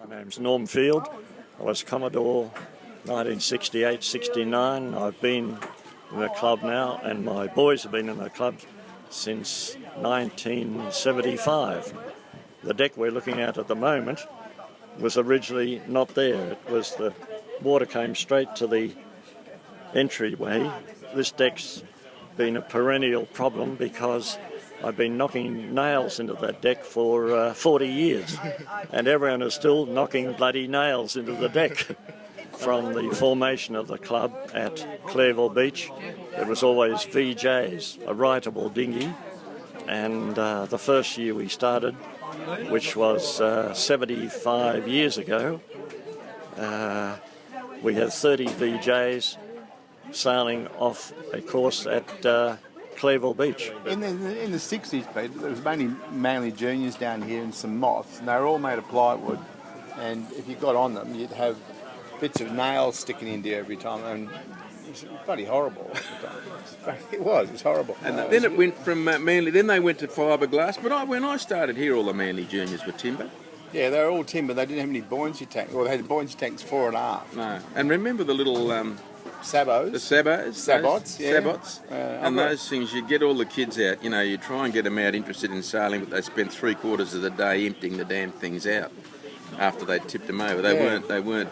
My name's Norm Field. I was Commodore 1968-69. I've been in the club now, and my boys have been in the club since 1975. The deck we're looking at the moment was originally not there. It was the water came straight to the entryway. This deck's been a perennial problem because I've been knocking nails into that deck for 40 years, and everyone is still knocking bloody nails into the deck. From the formation of the club at Clairville Beach, it was always VJs, a writable dinghy, and the first year we started, which was 75 years ago, we had 30 VJs sailing off a course at Clairville Beach. In the 60s, Pete, there was mainly juniors down here and some moths, and they were all made of plywood, and if you got on them, you'd have bits of nails sticking into you every time, and it was bloody horrible. It was horrible. And then it went from Manly, then they went to fiberglass, but when I started here, all the Manly juniors were timber. Yeah, they were all timber. They didn't have any buoyancy tanks. Well, they had buoyancy tanks fore and aft. No. And remember the little Sabos? The Sabos? Sabots, yeah. Sabots. And those things, you get all the kids out, you try and get them out interested in sailing, but they spent 3/4 of the day emptying the damn things out after they tipped them over. They weren't.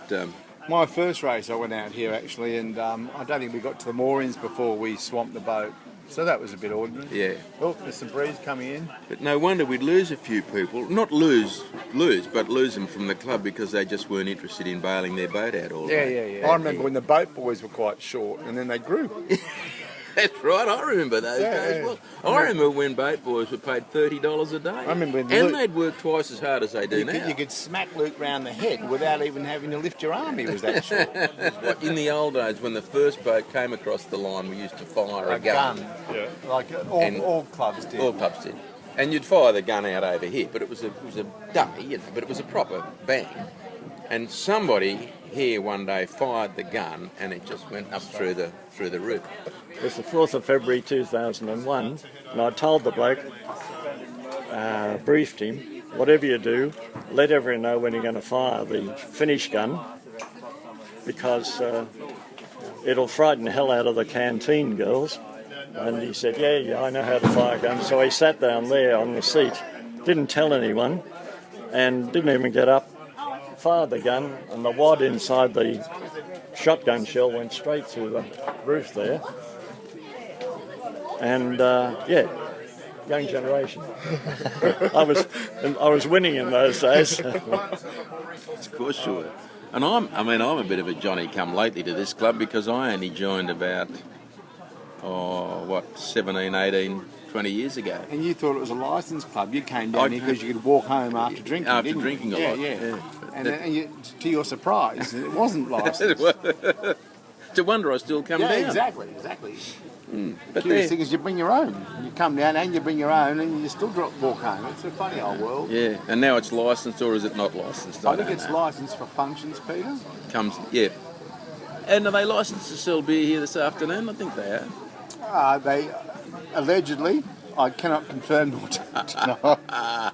My first race, I went out here actually, and I don't think we got to the moorings before we swamped the boat. So that was a bit ordinary. Yeah. Oh, there's some breeze coming in. But no wonder we'd lose a few people. Not lose, but lose them from the club because they just weren't interested in bailing their boat out all day. Yeah. I remember when the boat boys were quite short, and then they grew. That's right, I remember those days well. I remember when boat boys were paid $30 a day. I remember when they'd work twice as hard as they do now. You could smack Luke round the head without even having to lift your arm. He was that short. In the old days, when the first boat came across the line, we used to fire a gun. Yeah. Like all clubs did. All clubs did. And you'd fire the gun out over here, but it was a dummy, but it was a proper bang. And somebody here one day fired the gun, and it just went up through the roof. It was the 4th of February 2001, and I told the bloke, briefed him, whatever you do, let everyone know when you're going to fire the finish gun, because it'll frighten the hell out of the canteen girls. And he said, yeah, I know how to fire guns. So he sat down there on the seat, didn't tell anyone, and didn't even get up, fired the gun, and the wad inside the shotgun shell went straight through the roof there. And young generation. I was winning in those days. Of course you were. And I'm a bit of a Johnny come lately to this club because I only joined about 17, 18, 20 years ago. And you thought it was a licensed club. You came down here because you could walk home after drinking. After drinking a lot. Yeah. And to your surprise, it wasn't licensed. It's a wonder I still come down. Yeah, exactly. But the curious thing is you bring your own. You come down and you bring your own and you still walk home. It's a funny old world. Yeah, and now it's licensed, or is it not licensed? I think it's licensed for functions, Peter. Yeah. And are they licensed to sell beer here this afternoon? I think they are. They allegedly. I cannot confirm nor deny.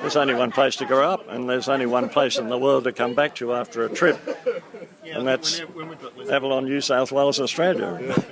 There's only one place to grow up, and there's only one place in the world to come back to after a trip, and that's Avalon, New South Wales, Australia.